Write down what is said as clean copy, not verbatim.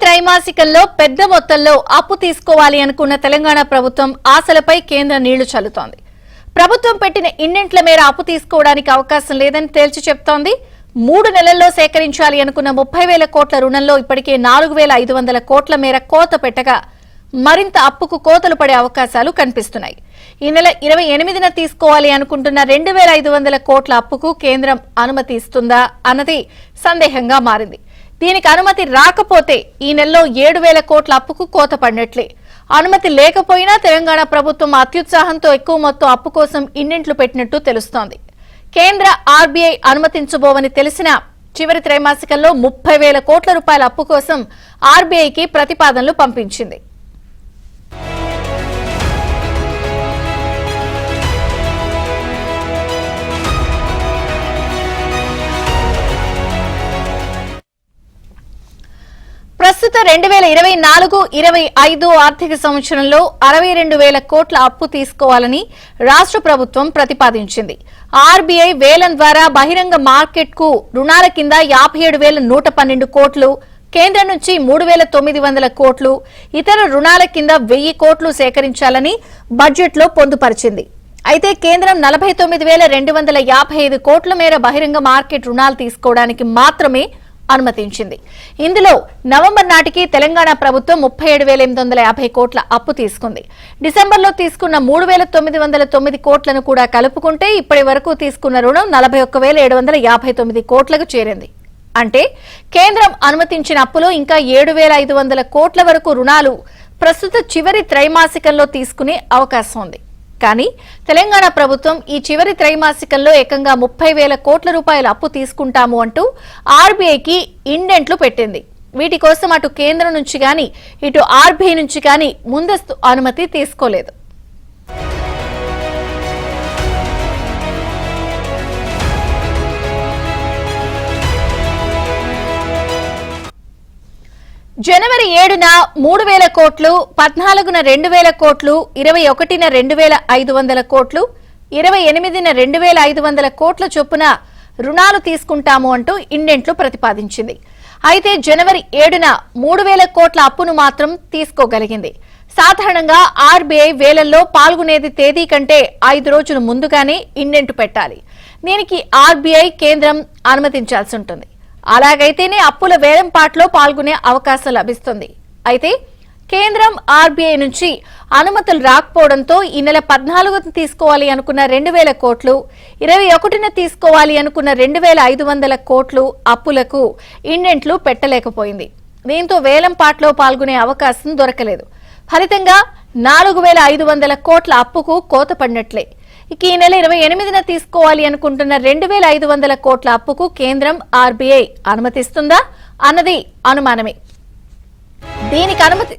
త్రైమాసికంలో పెద్ద మొత్తంలో అప్పు తీసుకోవాలి అనుకున్న తెలంగాణ ప్రభుత్వం ఆశలపై కేంద్ర నీళ్లు చల్లుతోంది. ప్రభుత్వం పెట్టిన ఇన్నింట్ల మేర అప్పు తీసుకోవడానికి అవకాశం లేదని తేల్చి చెప్తోంది. 3 నెలల్లో సేకరించాలి అనుకున్న 30,000 కోట్ల రుణంలో ఇప్పటికే 4,500 కోట్ల మేర కోత పెట్టగా మరింత అప్పుకు కోతలు పడే అవకాశాలు కనిపిస్తున్నాయి. ఈ నెల 28న తీసుకోవాలి అనుకుంటున్న 2,500 కోట్ల అప్పుకు కేంద్రం అనుమతి ఇస్తుందా అన్నది సందేహంగా మారింది. దీనికి అనుమతి రాకపోతే ఈ నెలలో 7,000 కోట్ల అప్పుకు కోత పడినట్లే. అనుమతి లేకపోయినా తెలంగాణ ప్రభుత్వం అత్యుత్సాహంతో ఎక్కువ మొత్తం అప్పు కోసం ఇన్నింట్లు పెట్టినట్టు తెలుస్తోంది. కేంద్ర ఆర్బీఐ అనుమతించబోవని తెలిసినా చివరి త్రైమాసికంలో 30,000 కోట్ల రూపాయల అప్పు కోసం ఆర్బీఐకి ప్రతిపాదనలు పంపించింది. ప్రస్తుత 2024-25 ఆర్థిక సంవత్సరంలో 62,000 కోట్ల అప్పు తీసుకోవాలని రాష్ట్ర ప్రభుత్వం ప్రతిపాదించింది. ఆర్బీఐ వేలం ద్వారా బహిరంగ మార్కెట్ కు రుణాల కింద 57,112 కోట్లు, కేంద్రం నుంచి 3,900 కోట్లు, ఇతర రుణాల కింద 1,000 కోట్లు సేకరించాలని బడ్జెట్ లో పొందుపరిచింది. అయితే కేంద్రం 49,255 కోట్ల మేర బహిరంగ మార్కెట్ రుణాలు తీసుకోవడానికి మాత్రమే అనుమతించింది. ఇందులో నవంబర్ నాటికి తెలంగాణ ప్రభుత్వం 37,850 కోట్ల అప్పు తీసుకుంది. డిసెంబర్లో తీసుకున్న 3,909 కోట్లను కూడా కలుపుకుంటే ఇప్పటి వరకు తీసుకున్న రుణం 41,759 కోట్లకు చేరింది. అంటే కేంద్రం అనుమతించిన అప్పులో ఇంకా 7,500 కోట్ల వరకు రుణాలు ప్రస్తుత చివరి త్రైమాసికంలో తీసుకునే అవకాశం ఉంది. కానీ తెలంగాణ ప్రభుత్వం ఈ చివరి త్రైమాసికంలో ఏకంగా 30,000 కోట్ల రూపాయల అప్పు తీసుకుంటాము అంటూ ఆర్బీఐకి ఇండెంట్లు పెట్టింది. వీటి కోసం అటు కేంద్రం నుంచి గాని ఇటు ఆర్బీఐ నుంచి గాని ముందస్తు అనుమతి తీసుకోలేదు. జనవరి 7న 3,000 కోట్లు, 14న 2,000 కోట్లు, 21న 2,500 కోట్లు, 28న 2,500 కోట్ల చొప్పున రుణాలు తీసుకుంటాము అంటూ ఇండెంట్లు ప్రతిపాదించింది. అయితే జనవరి 7న 3,000 కోట్ల అప్పును మాత్రం తీసుకోగలిగింది. సాధారణంగా ఆర్బీఐ వేలంలో పాల్గొనేది తేదీ కంటే 5 రోజులు ముందుగానే ఇండెంట్ పెట్టాలి. దీనికి ఆర్బీఐ కేంద్రం అనుమతించాల్సి ఉంటుంది. అలాగైతేనే అప్పుల వేలంపాట్లో పాల్గొనే అవకాశం లభిస్తుంది. అయితే కేంద్రం ఆర్బీఐ నుంచి అనుమతులు రాకపోవడంతో ఈ నెల 14న తీసుకోవాలి అనుకున్న 2,000 కోట్లు, 21న తీసుకోవాలి అనుకున్న 2,500 కోట్లు అప్పులకు ఇండెంట్లు పెట్టలేకపోయింది. దీంతో వేలంపాట్లో పాల్గొనే అవకాశం దొరకలేదు. ఫలితంగా 4,500 కోట్ల అప్పుకు కోత పడినట్లే. ఇక ఈ నెల 28న తీసుకోవాలి అనుకుంటున్న 2,500 కోట్ల అప్పుకు కేంద్రం ఆర్బీఐ అనుమతిస్తుందా అన్నది అనుమానమే. దీనికి అనుమతి